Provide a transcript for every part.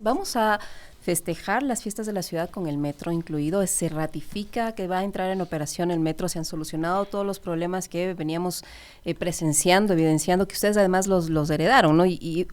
Vamos a festejar las fiestas de la ciudad con el metro incluido. Se ratifica que va a entrar en operación el metro. Se han solucionado todos los problemas que veníamos presenciando, evidenciando, que ustedes además los heredaron, ¿no?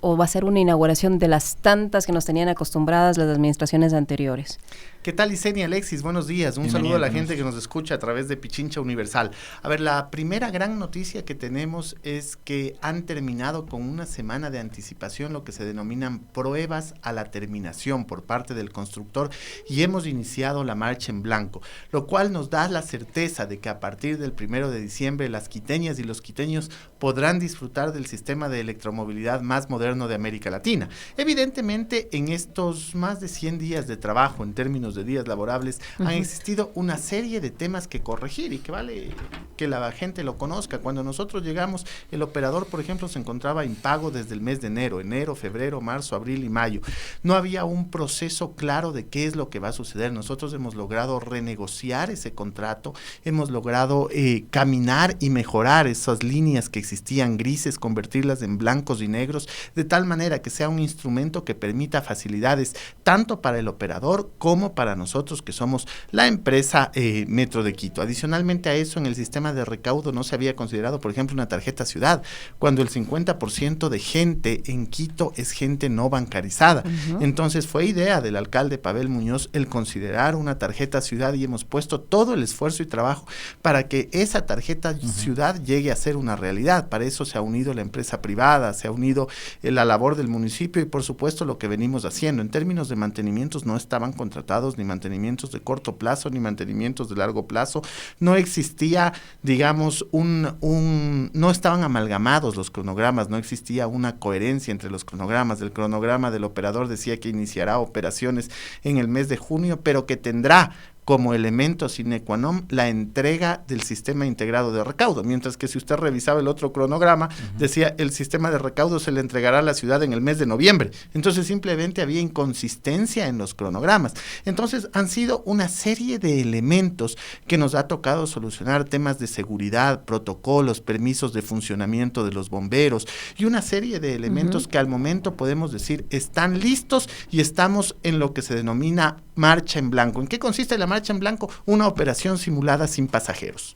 O va a ser una inauguración de las tantas que nos tenían acostumbradas las administraciones anteriores. ¿Qué tal, Isenia, Alexis? Buenos días. Un saludo a la gente que nos escucha a través de Pichincha Universal. A ver, la primera gran noticia que tenemos es que han terminado con una semana de anticipación lo que se denominan pruebas a la terminación por parte del constructor y hemos iniciado la marcha en blanco, lo cual nos da la certeza de que a partir del 1 de diciembre las quiteñas y los quiteños podrán disfrutar del sistema de electromovilidad más moderno de América Latina. Evidentemente, en estos más de 100 días de trabajo en términos de días laborables, han existido una serie de temas que corregir y que vale que la gente lo conozca. Cuando nosotros llegamos, el operador, por ejemplo, se encontraba impago desde el mes de enero, febrero, marzo, abril y mayo. No había un proceso claro de qué es lo que va a suceder. Nosotros hemos logrado renegociar ese contrato, hemos logrado caminar y mejorar esas líneas que existían grises, convertirlas en blancos y negros, de tal manera que sea un instrumento que permita facilidades tanto para el operador como para nosotros que somos la empresa Metro de Quito. Adicionalmente a eso, en el sistema de recaudo no se había considerado, por ejemplo, una tarjeta ciudad, cuando el 50% de gente en Quito es gente no bancarizada. Entonces fue idea del alcalde Pavel Muñoz el considerar una tarjeta ciudad y hemos puesto todo el esfuerzo y trabajo para que esa tarjeta ciudad llegue a ser una realidad. Para eso se ha unido la empresa privada, se ha unido la labor del municipio y por supuesto lo que venimos haciendo. En términos de mantenimientos no estaban contratados ni mantenimientos de corto plazo ni mantenimientos de largo plazo. No existía, digamos, no estaban amalgamados los cronogramas, no existía una coherencia entre los cronogramas. El cronograma del operador decía que iniciará operaciones en el mes de junio, pero que tendrá como elemento sine qua non la entrega del sistema integrado de recaudo, mientras que si usted revisaba el otro cronograma, decía el sistema de recaudo se le entregará a la ciudad en el mes de noviembre. Entonces simplemente había inconsistencia en los cronogramas. Entonces han sido una serie de elementos que nos ha tocado solucionar, temas de seguridad, protocolos, permisos de funcionamiento de los bomberos y una serie de elementos que al momento podemos decir están listos y estamos en lo que se denomina marcha en blanco. ¿En qué consiste la marcha en blanco? Una operación simulada sin pasajeros.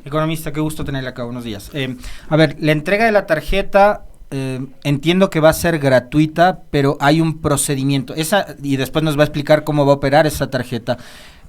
Economista, qué gusto tenerle acá, buenos días. A ver, la entrega de la tarjeta, entiendo que va a ser gratuita, pero hay un procedimiento. Y después nos va a explicar cómo va a operar esa tarjeta,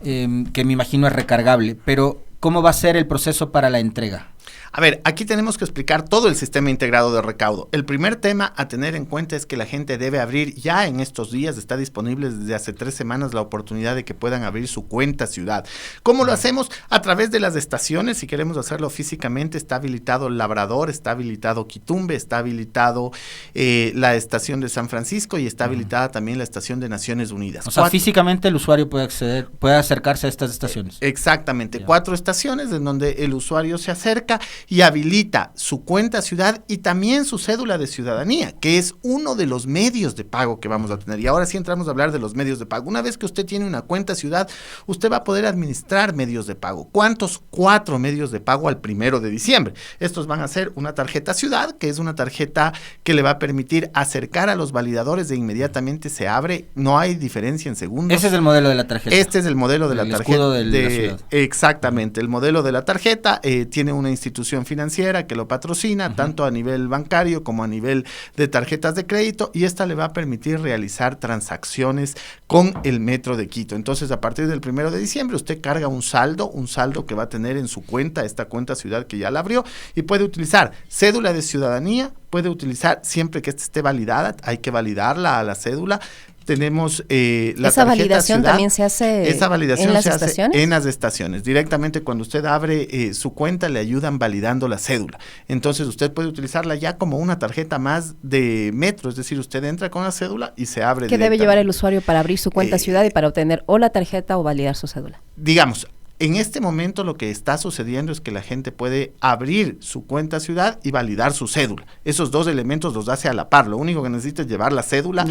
que me imagino es recargable, pero ¿cómo va a ser el proceso para la entrega? A ver, aquí tenemos que explicar todo el sistema integrado de recaudo. El primer tema a tener en cuenta es que la gente debe abrir ya en estos días, está disponible desde hace 3 semanas la oportunidad de que puedan abrir su cuenta ciudad. ¿Cómo lo hacemos? A través de las estaciones. Si queremos hacerlo físicamente, está habilitado Labrador, está habilitado Quitumbe, está habilitado la estación de San Francisco y está habilitada también la estación de Naciones Unidas. O sea, físicamente el usuario puede acercarse a estas estaciones. Exactamente, 4 estaciones en donde el usuario se acerca y habilita su cuenta ciudad y también su cédula de ciudadanía, que es uno de los medios de pago que vamos a tener. Y ahora sí entramos a hablar de los medios de pago. Una vez que usted tiene una cuenta ciudad, usted va a poder administrar medios de pago. ¿Cuántos? 4 medios de pago al 1 de diciembre. Estos van a ser una tarjeta ciudad, que es una tarjeta que le va a permitir acercar a los validadores de inmediatamente se abre, no hay diferencia en segundos. Ese es el modelo de la tarjeta. Este es el modelo de la tarjeta. El escudo de la ciudad. Exactamente, el modelo de la tarjeta tiene una institución financiera que lo patrocina, tanto a nivel bancario como a nivel de tarjetas de crédito, y esta le va a permitir realizar transacciones con el Metro de Quito. Entonces, a partir del 1 de diciembre, usted carga un saldo que va a tener en su cuenta, esta cuenta ciudad que ya la abrió, y puede utilizar cédula de ciudadanía, puede utilizar siempre que esta esté validada, hay que validarla a la cédula. Tenemos la ¿Esa validación ciudad, también se hace en las estaciones? En las estaciones. Directamente cuando usted abre su cuenta le ayudan validando la cédula. Entonces usted puede utilizarla ya como una tarjeta más de Metro, es decir, usted entra con la cédula y se abre. ¿Qué debe llevar el usuario para abrir su cuenta ciudad y para obtener o la tarjeta o validar su cédula? Digamos, En este momento lo que está sucediendo es que la gente puede abrir su cuenta ciudad y validar su cédula. Esos dos elementos los hace a la par. Lo único que necesita es llevar la cédula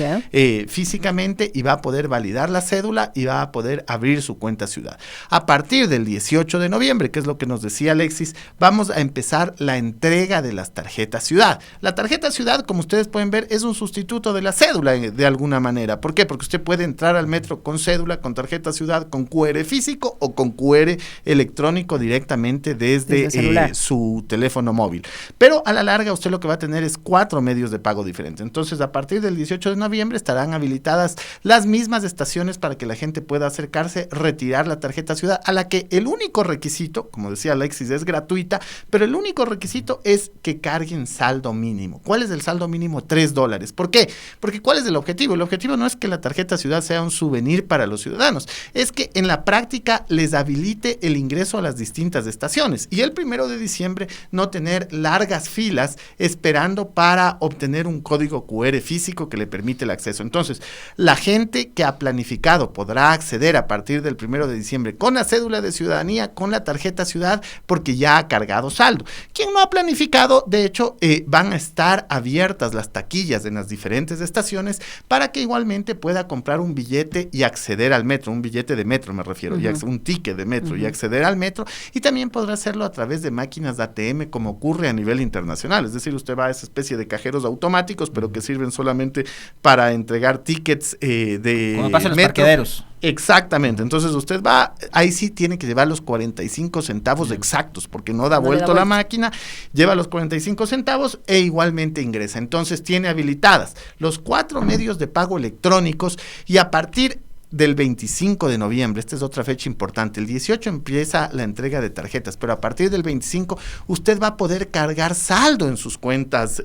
físicamente y va a poder validar la cédula y va a poder abrir su cuenta ciudad. A partir del 18 de noviembre, que es lo que nos decía Alexis, vamos a empezar la entrega de las tarjetas ciudad. La tarjeta ciudad, como ustedes pueden ver, es un sustituto de la cédula de alguna manera. ¿Por qué? Porque usted puede entrar al metro con cédula, con tarjeta ciudad, con QR físico o con QR electrónico directamente desde su teléfono móvil. Pero a la larga usted lo que va a tener es 4 medios de pago diferentes. Entonces, a partir del 18 de noviembre estarán habilitadas las mismas estaciones para que la gente pueda acercarse, retirar la tarjeta ciudad, a la que el único requisito, como decía Alexis, es gratuita, pero el único requisito es que carguen saldo mínimo. ¿Cuál es el saldo mínimo? $3. ¿Por qué? Porque ¿cuál es el objetivo? El objetivo no es que la tarjeta ciudad sea un souvenir para los ciudadanos, es que en la práctica les habilite el ingreso a las distintas estaciones y el 1 de diciembre no tener largas filas esperando para obtener un código QR físico que le permite el acceso. Entonces, la gente que ha planificado podrá acceder a partir del 1 de diciembre con la cédula de ciudadanía, con la tarjeta ciudad, porque ya ha cargado saldo. Quien no ha planificado, de hecho, van a estar abiertas las taquillas en las diferentes estaciones para que igualmente pueda comprar un billete y acceder al metro, un billete de metro me refiero, un ticket de metro y acceder al metro, y también podrá hacerlo a través de máquinas de ATM como ocurre a nivel internacional, es decir, usted va a esa especie de cajeros automáticos, pero que sirven solamente para entregar tickets de como pasa en los metro. parqueaderos. Exactamente, entonces usted va, ahí sí tiene que llevar los 45 centavos exactos, porque no da vuelto la máquina, lleva los 45 centavos e igualmente ingresa. Entonces tiene habilitadas los 4 medios de pago electrónicos y a partir del 25 de noviembre, esta es otra fecha importante, el 18 empieza la entrega de tarjetas, pero a partir del 25 usted va a poder cargar saldo en sus cuentas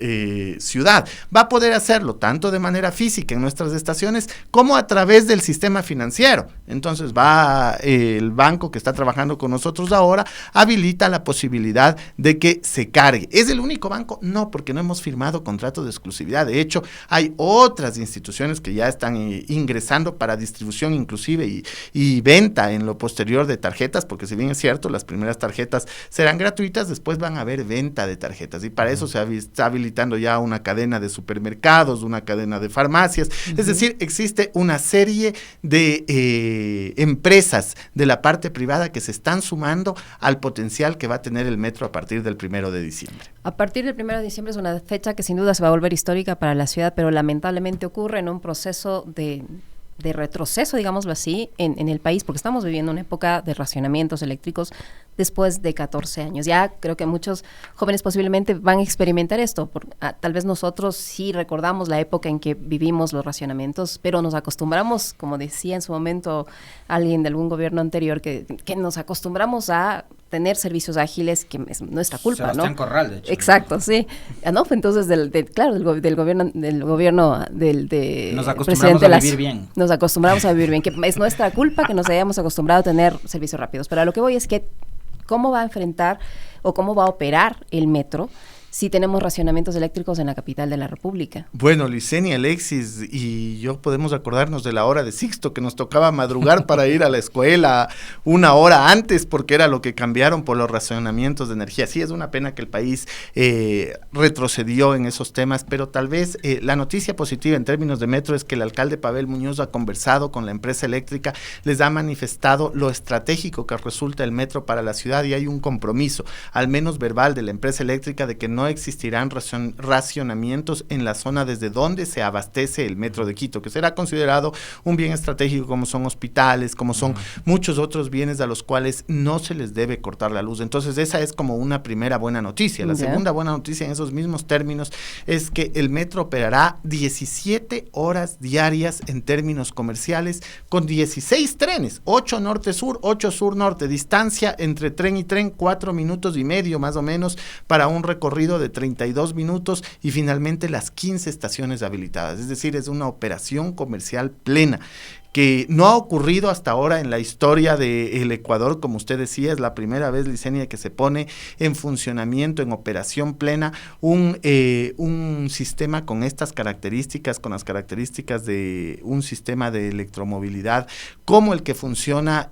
ciudad, va a poder hacerlo tanto de manera física en nuestras estaciones como a través del sistema financiero. Entonces va el banco que está trabajando con nosotros ahora, habilita la posibilidad de que se cargue. ¿Es el único banco? No, porque no hemos firmado contrato de exclusividad. De hecho, hay otras instituciones que ya están ingresando para distribución inclusive y venta en lo posterior de tarjetas, porque si bien es cierto, las primeras tarjetas serán gratuitas, después van a haber venta de tarjetas y para eso se está habilitando ya una cadena de supermercados, una cadena de farmacias, es decir, existe una serie de empresas de la parte privada que se están sumando al potencial que va a tener el metro a partir del 1 de diciembre. A partir del 1 de diciembre es una fecha que sin duda se va a volver histórica para la ciudad, pero lamentablemente ocurre en un proceso de retroceso, digámoslo así, en el país, porque estamos viviendo una época de racionamientos eléctricos después de 14 años. Ya creo que muchos jóvenes posiblemente van a experimentar esto. Tal vez nosotros sí recordamos la época en que vivimos los racionamientos, pero nos acostumbramos, como decía en su momento alguien de algún gobierno anterior, que nos acostumbramos a tener servicios ágiles, que es nuestra culpa, Sebastián ¿no? Corral, de hecho. Exacto, sí. ¿No? Entonces, del gobierno nos acostumbramos a vivir bien. Nos acostumbramos a vivir bien, que es nuestra culpa que nos hayamos acostumbrado a tener servicios rápidos. Pero a lo que voy es que, ¿cómo va a enfrentar o cómo va a operar el metro si tenemos racionamientos eléctricos en la capital de la República? Bueno, Licenia, Alexis y yo podemos acordarnos de la hora de Sixto, que nos tocaba madrugar para ir a la escuela 1 hora antes, porque era lo que cambiaron por los racionamientos de energía. Sí, es una pena que el país retrocedió en esos temas, pero tal vez la noticia positiva en términos de metro es que el alcalde Pavel Muñoz ha conversado con la empresa eléctrica, les ha manifestado lo estratégico que resulta el metro para la ciudad y hay un compromiso, al menos verbal, de la empresa eléctrica de que no existirán racionamientos en la zona desde donde se abastece el metro de Quito, que será considerado un bien estratégico como son hospitales, como son muchos otros bienes a los cuales no se les debe cortar la luz. Entonces esa es como una primera buena noticia. La segunda buena noticia en esos mismos términos es que el metro operará 17 horas diarias en términos comerciales con 16 trenes, 8 norte-sur, 8 sur-norte, distancia entre tren y tren 4 minutos y medio más o menos para un recorrido de 32 minutos y finalmente las 15 estaciones habilitadas, es decir, es una operación comercial plena. que no ha ocurrido hasta ahora en la historia del Ecuador, como usted decía, es la primera vez, Licenia, que se pone en funcionamiento, en operación plena, un sistema con estas características, con las características de un sistema de electromovilidad, como el que funciona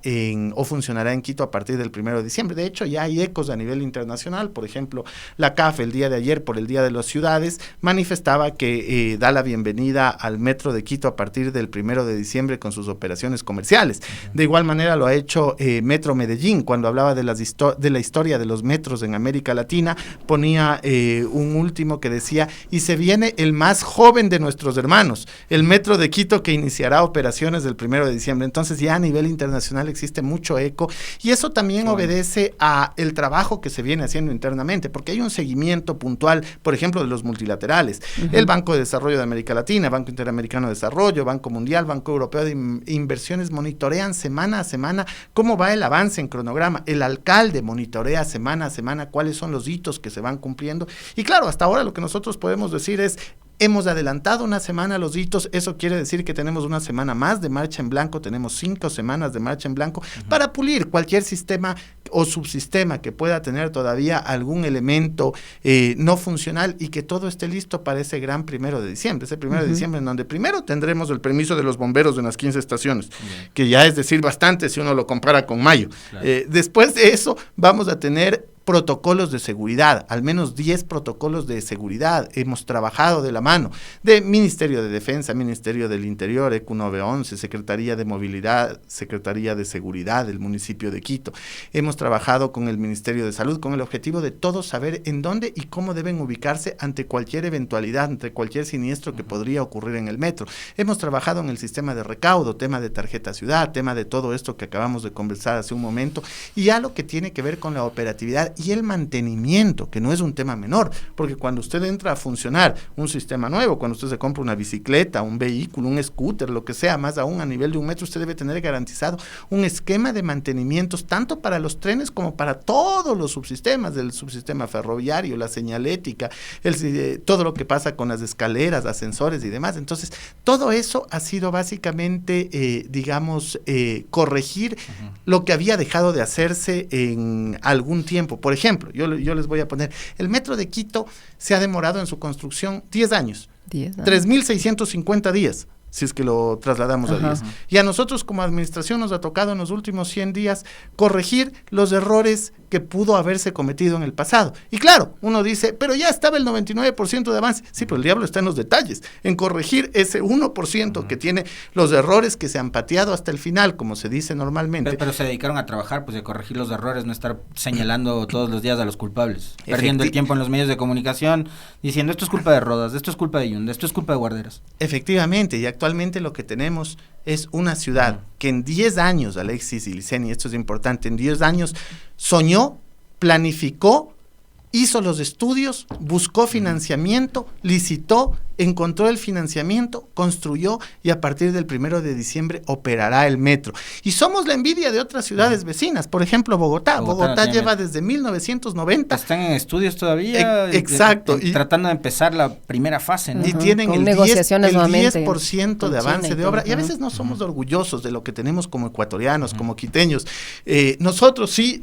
o funcionará en Quito a partir del 1 de diciembre. De hecho, ya hay ecos a nivel internacional. Por ejemplo, la CAF el día de ayer, por el Día de las Ciudades, manifestaba que da la bienvenida al metro de Quito a partir del 1 de diciembre con sus operaciones comerciales. De igual manera lo ha hecho Metro Medellín, cuando hablaba de la historia de los metros en América Latina, ponía un último que decía, y se viene el más joven de nuestros hermanos, el Metro de Quito, que iniciará operaciones del 1 de diciembre. Entonces ya a nivel internacional existe mucho eco, y eso también obedece a el trabajo que se viene haciendo internamente, porque hay un seguimiento puntual, por ejemplo, de los multilaterales, el Banco de Desarrollo de América Latina, Banco Interamericano de Desarrollo, Banco Mundial, Banco Europeo de Inversiones, monitorean semana a semana cómo va el avance en cronograma. El alcalde monitorea semana a semana cuáles son los hitos que se van cumpliendo, y claro, hasta ahora lo que nosotros podemos decir es, hemos adelantado una semana los hitos. Eso quiere decir que tenemos una semana más de marcha en blanco, tenemos 5 semanas de marcha en blanco para pulir cualquier sistema o subsistema que pueda tener todavía algún elemento no funcional, y que todo esté listo para ese gran 1 de diciembre, ese 1 de diciembre en donde primero tendremos el permiso de los bomberos en las 15 estaciones, que ya es decir bastante si uno lo compara con mayo. Claro. Después de eso vamos a tener protocolos de seguridad, al menos 10 protocolos de seguridad. Hemos trabajado de la mano de Ministerio de Defensa, Ministerio del Interior, ECU 911, Secretaría de Movilidad, Secretaría de Seguridad del municipio de Quito. Hemos trabajado con el Ministerio de Salud con el objetivo de todos saber en dónde y cómo deben ubicarse ante cualquier eventualidad, ante cualquier siniestro que podría ocurrir en el metro. Hemos trabajado en el sistema de recaudo, tema de tarjeta ciudad, tema de todo esto que acabamos de conversar hace un momento, y ya lo que tiene que ver con la operatividad y el mantenimiento, que no es un tema menor, porque cuando usted entra a funcionar un sistema nuevo, cuando usted se compra una bicicleta, un vehículo, un scooter, lo que sea, más aún a nivel de un metro, usted debe tener garantizado un esquema de mantenimientos, tanto para los trenes como para todos los subsistemas, del subsistema ferroviario, la señalética, todo lo que pasa con las escaleras, ascensores y demás. Entonces, todo eso ha sido básicamente, corregir lo que había dejado de hacerse en algún tiempo. Por ejemplo, yo les voy a poner, el metro de Quito se ha demorado en su construcción 10 años, 3.650 días, si es que lo trasladamos a días. Y a nosotros como administración nos ha tocado en los últimos 100 días corregir los errores que pudo haberse cometido en el pasado. Y claro, uno dice, pero ya estaba el 99% de avance. Sí, pero el diablo está en los detalles, en corregir ese 1% que tiene los errores que se han pateado hasta el final, como se dice normalmente. Pero se dedicaron a trabajar, pues, de corregir los errores, no estar señalando todos los días a los culpables, perdiendo el tiempo en los medios de comunicación, diciendo, esto es culpa de Rodas, esto es culpa de Yunda, esto es culpa de Guarderas. Efectivamente, y actualmente lo que tenemos es una ciudad que en 10 años, Alexis y Licenia, esto es importante, en 10 años soñó, planificó, hizo los estudios, buscó financiamiento, licitó, encontró el financiamiento, construyó, y a partir del 1 de diciembre operará el metro. Y somos la envidia de otras ciudades vecinas, por ejemplo Bogotá lleva desde 1990. Están en estudios todavía. Exacto. Tratando de empezar la primera fase, ¿no? Y tienen con el negociaciones 10% de avance de obra, y a veces no somos orgullosos de lo que tenemos como ecuatorianos, como quiteños. Nosotros sí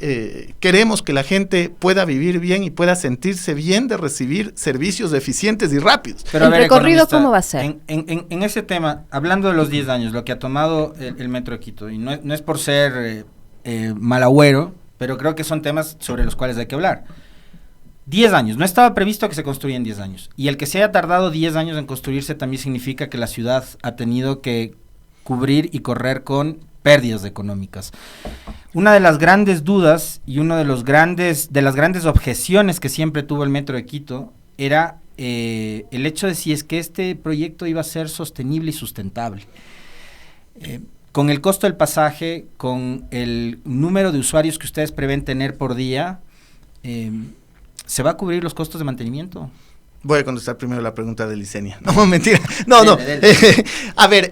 queremos que la gente pueda vivir bien y pueda sentirse bien de recibir servicios eficientes y rápidos. Pero a ver, recorrido, ¿cómo va a ser? En ese tema, hablando de los 10 años, lo que ha tomado el Metro de Quito, y no es por ser malagüero, pero creo que son temas sobre los cuales hay que hablar. 10 años, no estaba previsto que se construya en 10 años, y el que se haya tardado 10 años en construirse también significa que la ciudad ha tenido que cubrir y correr con pérdidas económicas. Una de las grandes dudas y una de las grandes objeciones que siempre tuvo el Metro de Quito era el hecho de si es que este proyecto iba a ser sostenible y sustentable. Con el costo del pasaje, con el número de usuarios que ustedes prevén tener por día, ¿se va a cubrir los costos de mantenimiento? Voy a contestar primero la pregunta de Licenia. No, mentira. No. A ver,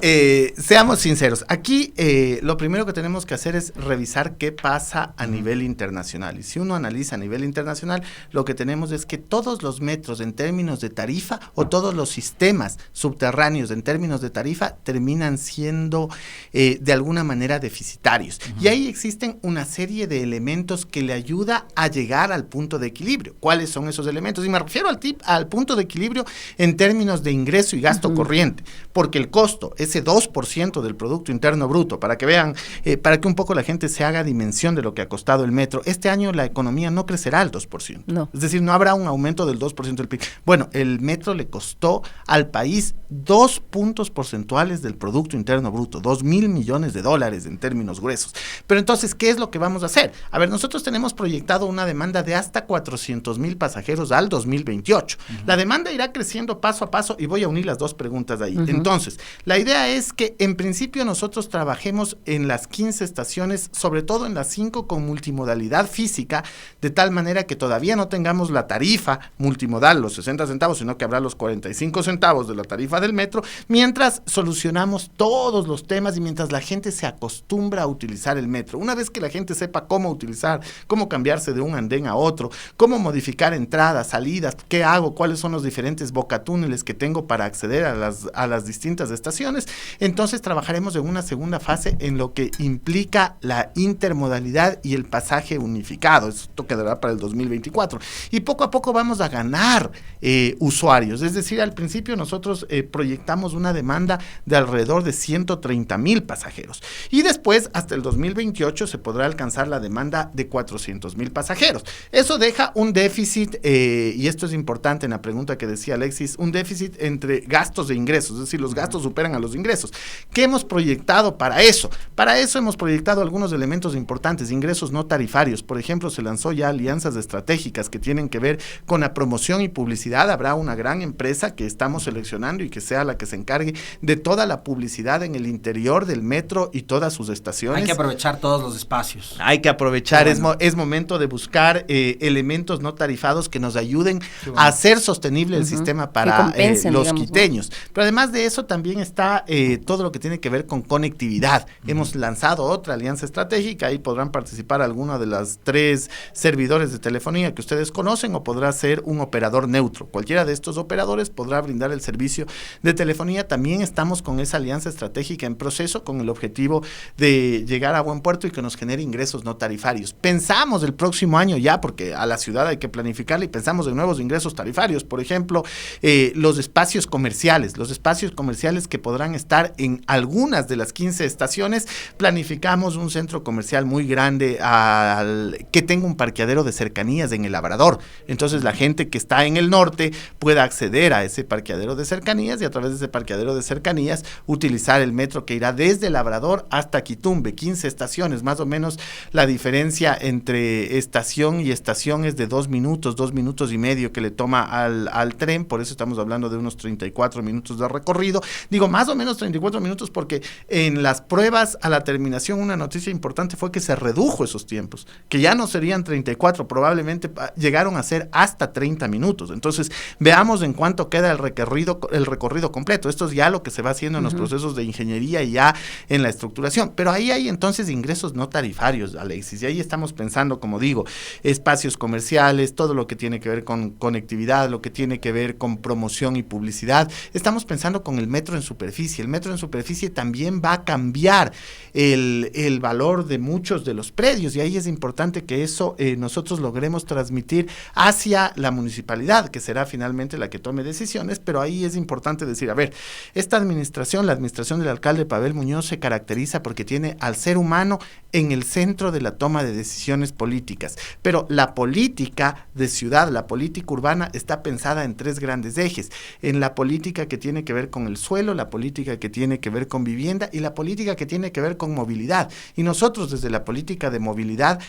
seamos sinceros. Aquí lo primero que tenemos que hacer es revisar qué pasa a nivel internacional. Y si uno analiza a nivel internacional, lo que tenemos es que todos los metros en términos de tarifa o todos los sistemas subterráneos en términos de tarifa terminan siendo de alguna manera deficitarios. Y ahí existen una serie de elementos que le ayuda a llegar al punto de equilibrio. ¿Cuáles son esos elementos? Y me refiero al punto de equilibrio en términos de ingreso y gasto corriente, porque el costo, ese 2% del Producto Interno Bruto, para que vean, para que un poco la gente se haga dimensión de lo que ha costado el metro, este año la economía no crecerá al 2%. No. Es decir, no habrá un aumento del 2% del PIB. Bueno, el metro le costó al país 2 puntos porcentuales del Producto Interno Bruto, $2,000 millones en términos gruesos. Pero entonces, ¿qué es lo que vamos a hacer? A ver, nosotros tenemos proyectado una demanda de hasta 400,000 pasajeros al 2028. La demanda irá creciendo paso a paso y voy a unir las dos preguntas de ahí. Entonces, la idea es que en principio nosotros trabajemos en las 15 estaciones, sobre todo en las 5 con multimodalidad física, de tal manera que todavía no tengamos la tarifa multimodal, los 60 centavos, sino que habrá los 45 centavos de la tarifa del metro, mientras solucionamos todos los temas y mientras la gente se acostumbra a utilizar el metro. Una vez que la gente sepa cómo utilizar, cómo cambiarse de un andén a otro, cómo modificar entradas, salidas, qué hago, cuáles son los diferentes bocatúneles que tengo para acceder a las distintas estaciones, entonces trabajaremos en una segunda fase en lo que implica la intermodalidad y el pasaje unificado. Esto quedará para el 2024. Y poco a poco vamos a ganar usuarios. Es decir, al principio nosotros proyectamos una demanda de alrededor de 130,000 pasajeros. Y después, hasta el 2028, se podrá alcanzar la demanda de 400,000 pasajeros. Eso deja un déficit, y esto es importante en la pregunta que decía Alexis, un déficit entre gastos e ingresos, es decir, los gastos superan a los ingresos. ¿Qué hemos proyectado para eso? Para eso hemos proyectado algunos elementos importantes, ingresos no tarifarios. Por ejemplo, se lanzó ya alianzas estratégicas que tienen que ver con la promoción y publicidad. Habrá una gran empresa que estamos seleccionando y que sea la que se encargue de toda la publicidad en el interior del metro y todas sus estaciones. Hay que aprovechar todos los espacios. Hay que aprovechar, es momento de buscar elementos no tarifados que nos ayuden a hacer sostenible el sistema para los quiteños. Pero además de eso también está todo lo que tiene que ver con conectividad. Hemos lanzado otra alianza estratégica, ahí podrán participar alguna de las 3 servidores de telefonía que ustedes conocen o podrá ser un operador neutro. Cualquiera de estos operadores podrá brindar el servicio de telefonía. También estamos con esa alianza estratégica en proceso con el objetivo de llegar a buen puerto y que nos genere ingresos no tarifarios. Pensamos el próximo año ya, porque a la ciudad hay que planificarla y pensamos en nuevos ingresos tarifarios. Por ejemplo, los espacios comerciales que podrán estar en algunas de las 15 estaciones. Planificamos un centro comercial muy grande que tenga un parqueadero de cercanías en el Labrador. Entonces la gente que está en el norte pueda acceder a ese parqueadero de cercanías y a través de ese parqueadero de cercanías utilizar el metro que irá desde Labrador hasta Quitumbe. 15 estaciones, más o menos la diferencia entre estación y estación es de 2 minutos y medio que le toma al tren. Por eso estamos hablando de unos 34 minutos de recorrido. Digo más o menos 34 minutos porque en las pruebas a la terminación una noticia importante fue que se redujo esos tiempos, que ya no serían 34, probablemente llegaron a ser hasta 30 minutos. Entonces veamos en cuánto queda el recorrido completo. Esto es ya lo que se va haciendo en los procesos de ingeniería y ya en la estructuración. Pero ahí hay entonces ingresos no tarifarios, Alexis, y ahí estamos pensando, como digo, espacios comerciales, todo lo que tiene que ver con conectividad, lo que tiene que ver con promoción y publicidad. Estamos pensando con el metro en superficie. El metro en superficie también va a cambiar el valor de muchos de los predios y ahí es importante que eso nosotros logremos transmitir hacia la municipalidad, que será finalmente la que tome decisiones, pero ahí es importante decir, a ver, esta administración, la administración del alcalde Pavel Muñoz se caracteriza porque tiene al ser humano en el centro de la toma de decisiones políticas, pero la política de ciudad, la política urbana está pensada en 3 grandes ejes, en la política que tiene que ver con el suelo, la política que tiene que ver con vivienda y la política que tiene que ver con movilidad. Y nosotros desde la política de movilidad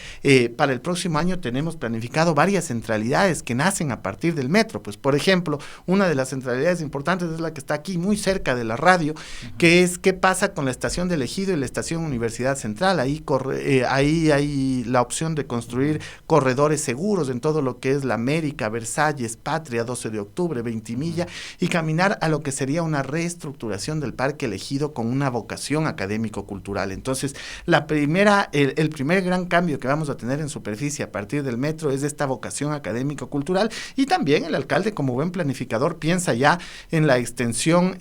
para el próximo año tenemos planificado varias centralidades que nacen a partir del metro. Pues por ejemplo, una de las centralidades importantes es la que está aquí muy cerca de la radio, que es qué pasa con la estación del Ejido y la estación Universidad Central. Ahí hay la opción de construir corredores seguros en todo lo que es la América, Versalles, Patria, Patria, 12 de octubre, Ventimilla, y caminar a lo que sería una reestructuración del Parque Elegido con una vocación académico-cultural. Entonces, el primer gran cambio que vamos a tener en superficie a partir del metro es esta vocación académico-cultural, y también el alcalde, como buen planificador, piensa ya en la extensión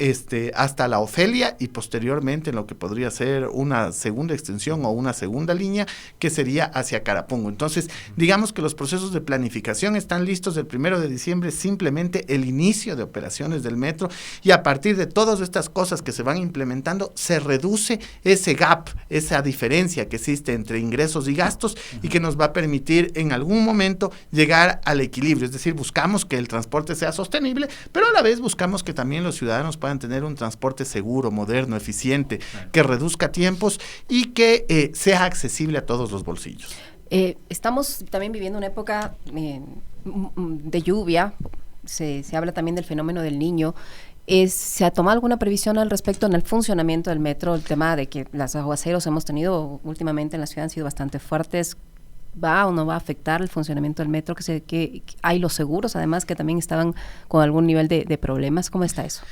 hasta la Ofelia y posteriormente en lo que podría ser una segunda extensión o una segunda línea que sería hacia Carapungo. Entonces, digamos que los procesos de planificación están listos. El 1 de diciembre simplemente el inicio de operaciones del metro, y a partir de todas estas cosas que se van implementando se reduce ese gap, esa diferencia que existe entre ingresos y gastos, y que nos va a permitir en algún momento llegar al equilibrio. Es decir, buscamos que el transporte sea sostenible, pero a la vez buscamos que también los ciudadanos puedan tener un transporte seguro, moderno, eficiente, que reduzca tiempos y que sea accesible a todos los bolsillos. Estamos también viviendo una época de lluvia, se habla también del fenómeno del Niño. ¿Se ha tomado alguna previsión al respecto en el funcionamiento del metro? El tema de que los aguaceros hemos tenido últimamente en la ciudad han sido bastante fuertes. ¿Va o no va a afectar el funcionamiento del metro? Que hay los seguros, además, que también estaban con algún nivel de problemas. ¿Cómo está eso?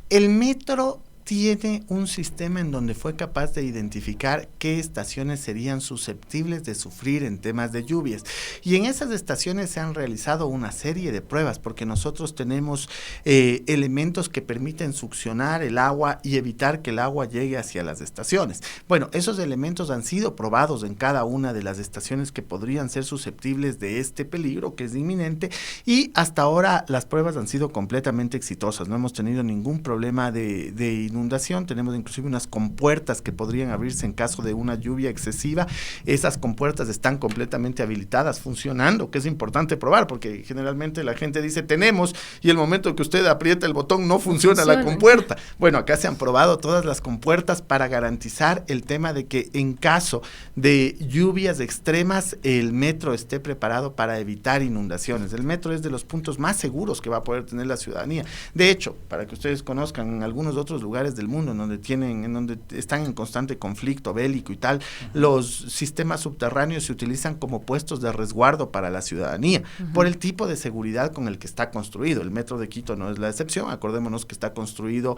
El metro tiene un sistema en donde fue capaz de identificar qué estaciones serían susceptibles de sufrir en temas de lluvias, y en esas estaciones se han realizado una serie de pruebas, porque nosotros tenemos elementos que permiten succionar el agua y evitar que el agua llegue hacia las estaciones. Bueno, esos elementos han sido probados en cada una de las estaciones que podrían ser susceptibles de este peligro que es inminente, y hasta ahora las pruebas han sido completamente exitosas. No hemos tenido ningún problema de inundación. Tenemos inclusive unas compuertas que podrían abrirse en caso de una lluvia excesiva. Esas compuertas están completamente habilitadas, funcionando, que es importante probar, porque generalmente la gente dice tenemos, y el momento que usted aprieta el botón no funciona la compuerta. Bueno, acá se han probado todas las compuertas para garantizar el tema de que en caso de lluvias extremas el metro esté preparado para evitar inundaciones. El metro es de los puntos más seguros que va a poder tener la ciudadanía. De hecho, para que ustedes conozcan, en algunos otros lugares del mundo en donde están en constante conflicto bélico y tal, los sistemas subterráneos se utilizan como puestos de resguardo para la ciudadanía, por el tipo de seguridad con el que está construido. El metro de Quito no es la excepción. Acordémonos que está construido,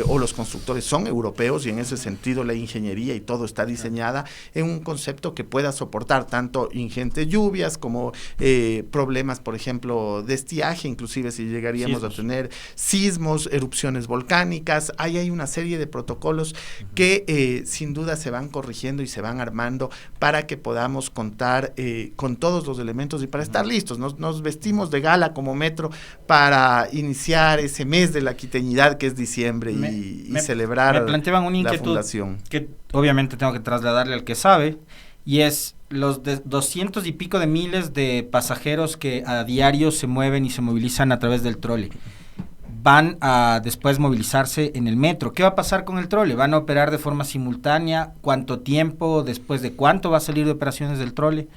o los constructores son europeos, y en ese sentido la ingeniería y todo está diseñada en un concepto que pueda soportar tanto ingentes lluvias como problemas, por ejemplo, de estiaje, inclusive si llegaríamos a tener sismos, erupciones volcánicas. Hay una serie de protocolos que sin duda se van corrigiendo y se van armando para que podamos contar con todos los elementos y para estar listos. Nos vestimos de gala como metro para iniciar ese mes de la quiteñidad que es diciembre y celebrar me planteaban una inquietud la fundación. Que obviamente tengo que trasladarle al que sabe, y es los 200 y pico de miles de pasajeros que a diario se mueven y se movilizan a través del trole. Van a después movilizarse en el metro. ¿Qué va a pasar con el trole? ¿Van a operar de forma simultánea? ¿Cuánto tiempo? ¿Después de cuánto va a salir de operaciones del trole?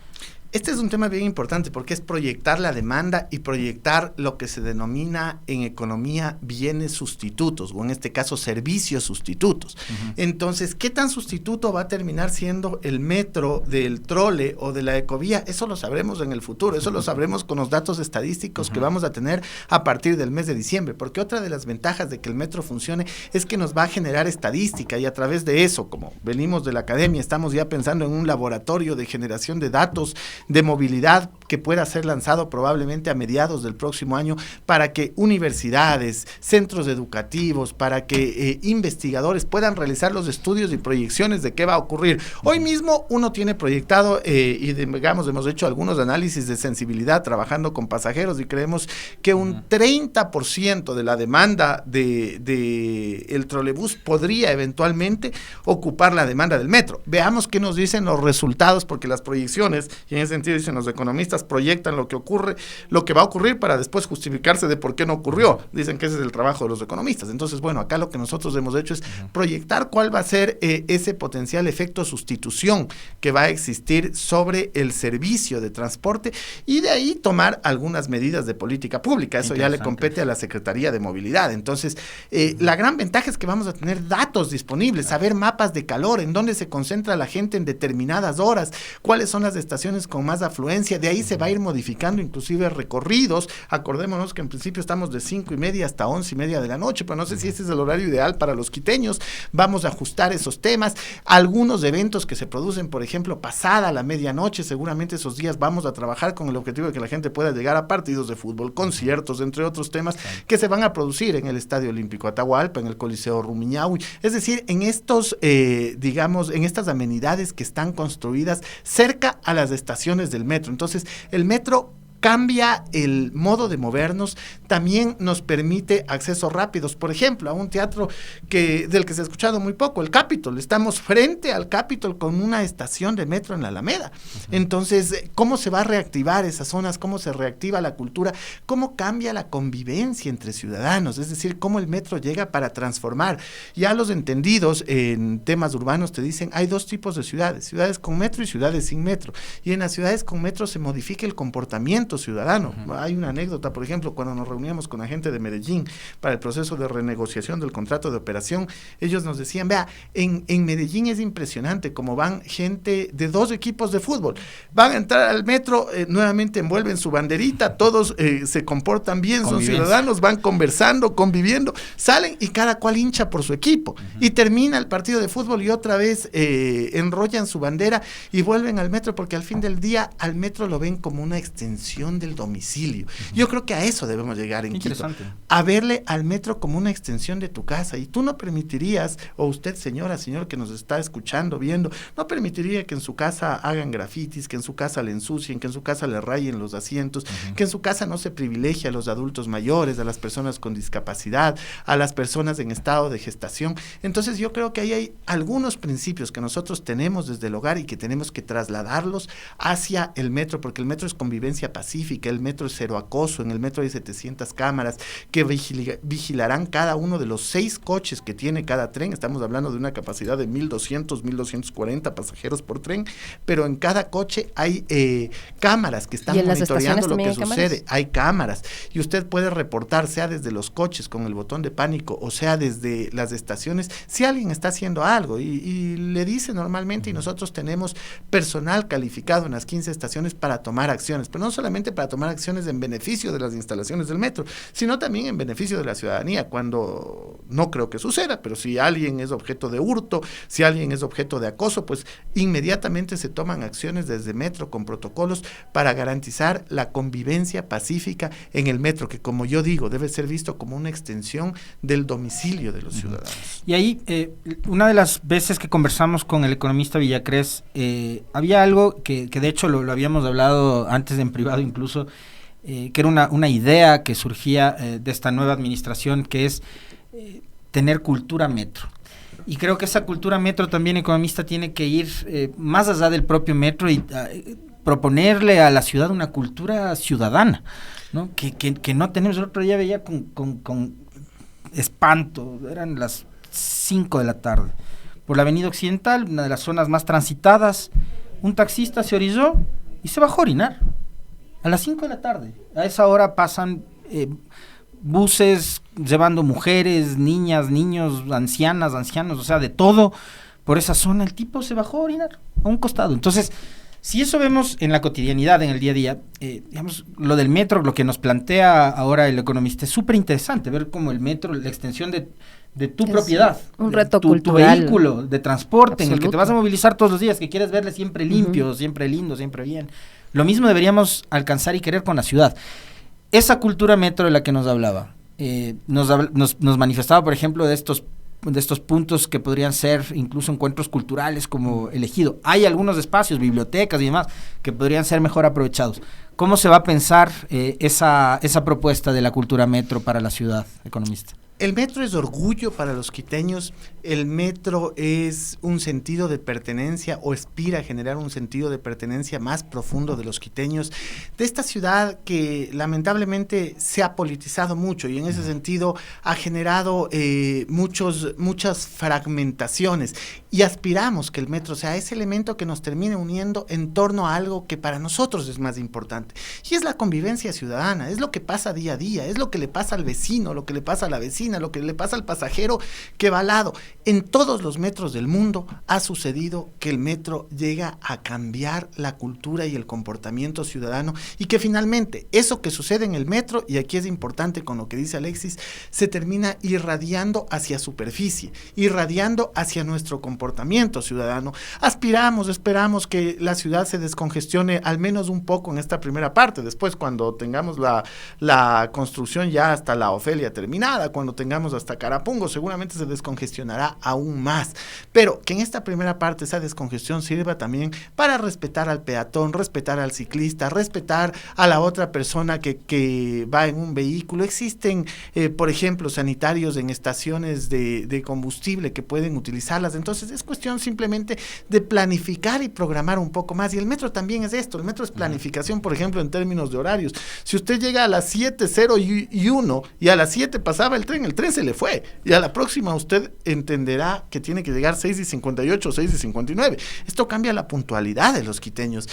Este es un tema bien importante porque es proyectar la demanda y proyectar lo que se denomina en economía bienes sustitutos, o en este caso servicios sustitutos. Entonces, ¿qué tan sustituto va a terminar siendo el metro del trole o de la ecovía? Eso lo sabremos en el futuro, eso lo sabremos con los datos estadísticos que vamos a tener a partir del mes de diciembre, porque otra de las ventajas de que el metro funcione es que nos va a generar estadística, y a través de eso, como venimos de la academia, estamos ya pensando en un laboratorio de generación de datos de movilidad que pueda ser lanzado probablemente a mediados del próximo año, para que universidades, centros educativos, para que investigadores puedan realizar los estudios y proyecciones de qué va a ocurrir. Hoy mismo uno tiene proyectado y digamos hemos hecho algunos análisis de sensibilidad trabajando con pasajeros, y creemos que un 30% de la demanda de el trolebús podría eventualmente ocupar la demanda del metro. Veamos qué nos dicen los resultados, porque las proyecciones, y en ese sentido dicen los economistas, proyectan lo que ocurre, lo que va a ocurrir, para después justificarse de por qué no ocurrió. Dicen que ese es el trabajo de los economistas. Entonces, bueno, acá lo que nosotros hemos hecho es proyectar cuál va a ser ese potencial efecto sustitución que va a existir sobre el servicio de transporte, y de ahí tomar algunas medidas de política pública. Eso ya le compete a la Secretaría de Movilidad. Entonces, la gran ventaja es que vamos a tener datos disponibles, saber mapas de calor, en dónde se concentra la gente en determinadas horas, cuáles son las estaciones con más afluencia. De ahí se va a ir modificando inclusive recorridos. Acordémonos que en principio estamos de 5:30 hasta 11:30 de la noche, pero no sé si ese es el horario ideal para los quiteños. Vamos a ajustar esos temas. Algunos eventos que se producen, por ejemplo, pasada la medianoche, seguramente esos días vamos a trabajar con el objetivo de que la gente pueda llegar a partidos de fútbol, conciertos, entre otros temas que se van a producir en el Estadio Olímpico Atahualpa, en el Coliseo Rumiñahui, es decir, en estos, digamos, en estas amenidades que están construidas cerca a las estaciones del metro. Entonces, el metro cambia el modo de movernos, también nos permite accesos rápidos, por ejemplo, a un teatro del que se ha escuchado muy poco, el Capitol. Estamos frente al Capitol con una estación de metro en la Alameda. Entonces, ¿cómo se va a reactivar esas zonas? ¿Cómo se reactiva la cultura? ¿Cómo cambia la convivencia entre ciudadanos? Es decir, ¿cómo el metro llega para transformar? Ya los entendidos en temas urbanos te dicen, hay dos tipos de ciudades, ciudades con metro y ciudades sin metro. Y en las ciudades con metro se modifica el comportamiento ciudadano. Hay una anécdota, por ejemplo, cuando nos reuníamos con la gente de Medellín para el proceso de renegociación del contrato de operación, ellos nos decían, vea, en Medellín es impresionante cómo van gente de 2 equipos de fútbol, van a entrar al metro, nuevamente envuelven su banderita, todos se comportan bien, son ciudadanos, van conversando, conviviendo, salen y cada cual hincha por su equipo, y termina el partido de fútbol y otra vez enrollan su bandera y vuelven al metro, porque al fin del día al metro lo ven como una extensión del domicilio. Yo creo que a eso debemos llegar en Quito, a verle al metro como una extensión de tu casa, y tú no permitirías, o usted señora, señor que nos está escuchando, viendo, no permitiría que en su casa hagan grafitis, que en su casa le ensucien, que en su casa le rayen los asientos, que en su casa no se privilegie a los adultos mayores, a las personas con discapacidad, a las personas en estado de gestación. Entonces yo creo que ahí hay algunos principios que nosotros tenemos desde el hogar y que tenemos que trasladarlos hacia el metro, porque el metro es convivencia pacífica, el metro es cero acoso, en el metro hay 700 cámaras que vigilarán cada uno de los 6 coches que tiene cada tren. Estamos hablando de una capacidad de 1,200, 1,240 pasajeros por tren, pero en cada coche hay cámaras que están monitoreando lo que sucede. Hay cámaras y usted puede reportar, sea desde los coches con el botón de pánico o sea desde las estaciones, si alguien está haciendo algo y le dice normalmente, y nosotros tenemos personal calificado en las 15 estaciones para tomar acciones, pero no solamente para tomar acciones en beneficio de las instalaciones del metro, sino también en beneficio de la ciudadanía, cuando no creo que suceda, pero si alguien es objeto de hurto, si alguien es objeto de acoso, pues inmediatamente se toman acciones desde metro con protocolos para garantizar la convivencia pacífica en el metro, que como yo digo, debe ser visto como una extensión del domicilio de los ciudadanos. Y ahí, una de las veces que conversamos con el economista Villacrés, había algo que de hecho lo habíamos hablado antes en privado incluso, que era una idea que surgía de esta nueva administración, que es tener cultura metro. Y creo que esa cultura metro también, economista, tiene que ir más allá del propio metro y proponerle a la ciudad una cultura ciudadana, ¿no? Que no tenemos. El otro día veía con espanto, eran las 5 de la tarde, por la avenida Occidental, una de las zonas más transitadas, un taxista se orilló y se bajó a orinar. A las 5 de la tarde. A esa hora pasan buses llevando mujeres, niñas, niños, ancianas, ancianos, o sea, de todo por esa zona. El tipo se bajó a orinar a un costado. Entonces, si eso vemos en la cotidianidad, en el día a día, digamos, lo del metro, lo que nos plantea ahora el economista, es súper interesante ver cómo el metro, la extensión de tu propiedad, un reto tu cultural, vehículo de transporte, absoluto, en el que te vas a movilizar todos los días, que quieres verle siempre limpio, siempre lindo, siempre bien. Lo mismo deberíamos alcanzar y querer con la ciudad. Esa cultura metro de la que nos hablaba, nos manifestaba, por ejemplo, de estos puntos que podrían ser incluso encuentros culturales como el Ejido. Hay algunos espacios, bibliotecas y demás, que podrían ser mejor aprovechados. ¿Cómo se va a pensar esa propuesta de la cultura metro para la ciudad, economista? El metro es orgullo para los quiteños, el metro es un sentido de pertenencia o aspira a generar un sentido de pertenencia más profundo de los quiteños, de esta ciudad que lamentablemente se ha politizado mucho y en ese sentido ha generado muchas fragmentaciones, y aspiramos que el metro sea ese elemento que nos termine uniendo en torno a algo que para nosotros es más importante, y es la convivencia ciudadana, es lo que pasa día a día, es lo que le pasa al vecino, lo que le pasa a la vecina, camina, lo que le pasa al pasajero que va al lado. En todos los metros del mundo ha sucedido que el metro llega a cambiar la cultura y el comportamiento ciudadano, y que finalmente eso que sucede en el metro, y aquí es importante con lo que dice Alexis, se termina irradiando hacia superficie, irradiando hacia nuestro comportamiento ciudadano. Esperamos que la ciudad se descongestione al menos un poco en esta primera parte. Después, cuando tengamos la construcción ya hasta la Ofelia terminada, cuando tengamos hasta Carapungo, seguramente se descongestionará aún más. Pero que en esta primera parte esa descongestión sirva también para respetar al peatón, respetar al ciclista, respetar a la otra persona que va en un vehículo. Existen, por ejemplo, sanitarios en estaciones de combustible que pueden utilizarlas. Entonces es cuestión simplemente de planificar y programar un poco más. Y el metro también es esto, el metro es planificación, por ejemplo, en términos de horarios. Si usted llega a las 7:01 y a las 7 pasaba el tren se le fue. Y a la próxima usted entenderá que tiene que llegar 6:58, 6:59. Esto cambia la puntualidad de los quiteños.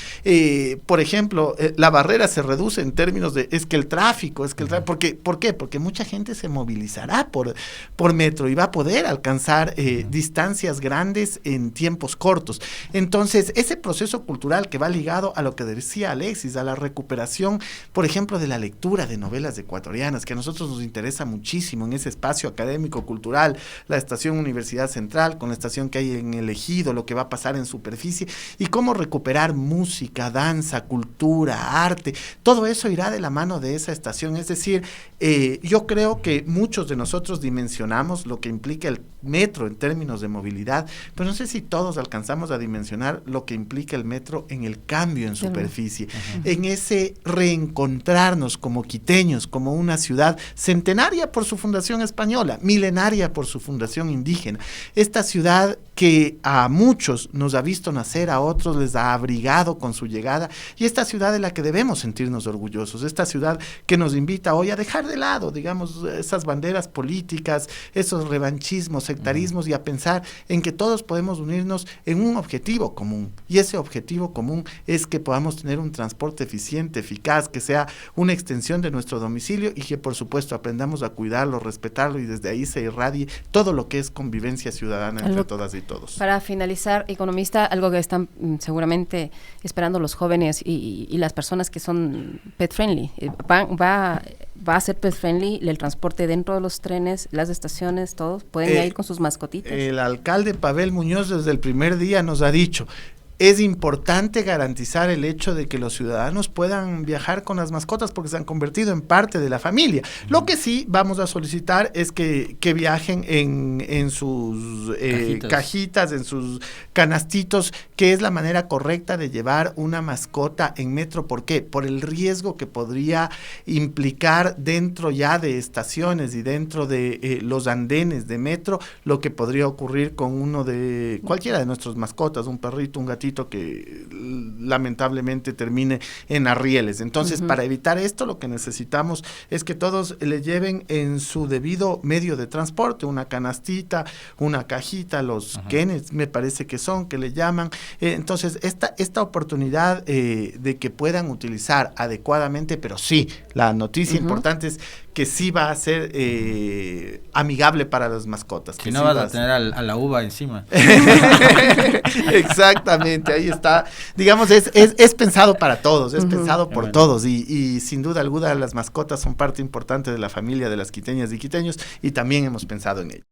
Por ejemplo, la barrera se reduce en términos de, el tráfico. ¿Por qué? Porque mucha gente se movilizará por metro y va a poder alcanzar distancias grandes en tiempos cortos. Entonces, ese proceso cultural que va ligado a lo que decía Alexis, a la recuperación, por ejemplo, de la lectura de novelas ecuatorianas, que a nosotros nos interesa muchísimo en ese espacio académico cultural, la estación Universidad Central, con la estación que hay en el Ejido, lo que va a pasar en superficie, y cómo recuperar música, danza, cultura, arte, todo eso irá de la mano de esa estación. Es decir, yo creo que muchos de nosotros dimensionamos lo que implica el metro en términos de movilidad, pero no sé si todos alcanzamos a dimensionar lo que implica el metro en el cambio en superficie, en ese reencontrarnos como quiteños, como una ciudad centenaria por su fundación española, milenaria por su fundación indígena. Esta ciudad que a muchos nos ha visto nacer, a otros les ha abrigado con su llegada, y esta ciudad de la que debemos sentirnos orgullosos, esta ciudad que nos invita hoy a dejar de lado, digamos, esas banderas políticas, esos revanchismos, sectarismos, y a pensar en que todos podemos unirnos en un objetivo común, y ese objetivo común es que podamos tener un transporte eficiente, eficaz, que sea una extensión de nuestro domicilio, y que por supuesto aprendamos a cuidarlo, respetarlo, y desde ahí se irradie todo lo que es convivencia ciudadana entre todas y todos. Para finalizar, economista, algo que están seguramente esperando los jóvenes y las personas que son pet friendly, va a ser pet friendly el transporte dentro de los trenes, las estaciones, todos pueden ir con sus mascotitas. El alcalde Pavel Muñoz desde el primer día nos ha dicho: es importante garantizar el hecho de que los ciudadanos puedan viajar con las mascotas porque se han convertido en parte de la familia. Lo que sí vamos a solicitar es que viajen en sus cajitas, en sus canastitos, que es la manera correcta de llevar una mascota en metro. ¿Por qué? Por el riesgo que podría implicar dentro ya de estaciones y dentro de los andenes de metro, lo que podría ocurrir con cualquiera de nuestros mascotas, un perrito, un gatito, que lamentablemente termine en arrieles. Entonces, para evitar esto, lo que necesitamos es que todos le lleven en su debido medio de transporte, una canastita, una cajita, los quenes me parece que le llaman. Entonces, esta oportunidad de que puedan utilizar adecuadamente, pero sí, la noticia importante es que sí va a ser amigable para las mascotas. Si no vas a tener a la uva encima. Exactamente, ahí está. Digamos, es pensado para todos, es pensado por todos, y sin duda alguna las mascotas son parte importante de la familia de las quiteñas y quiteños, y también hemos pensado en ello.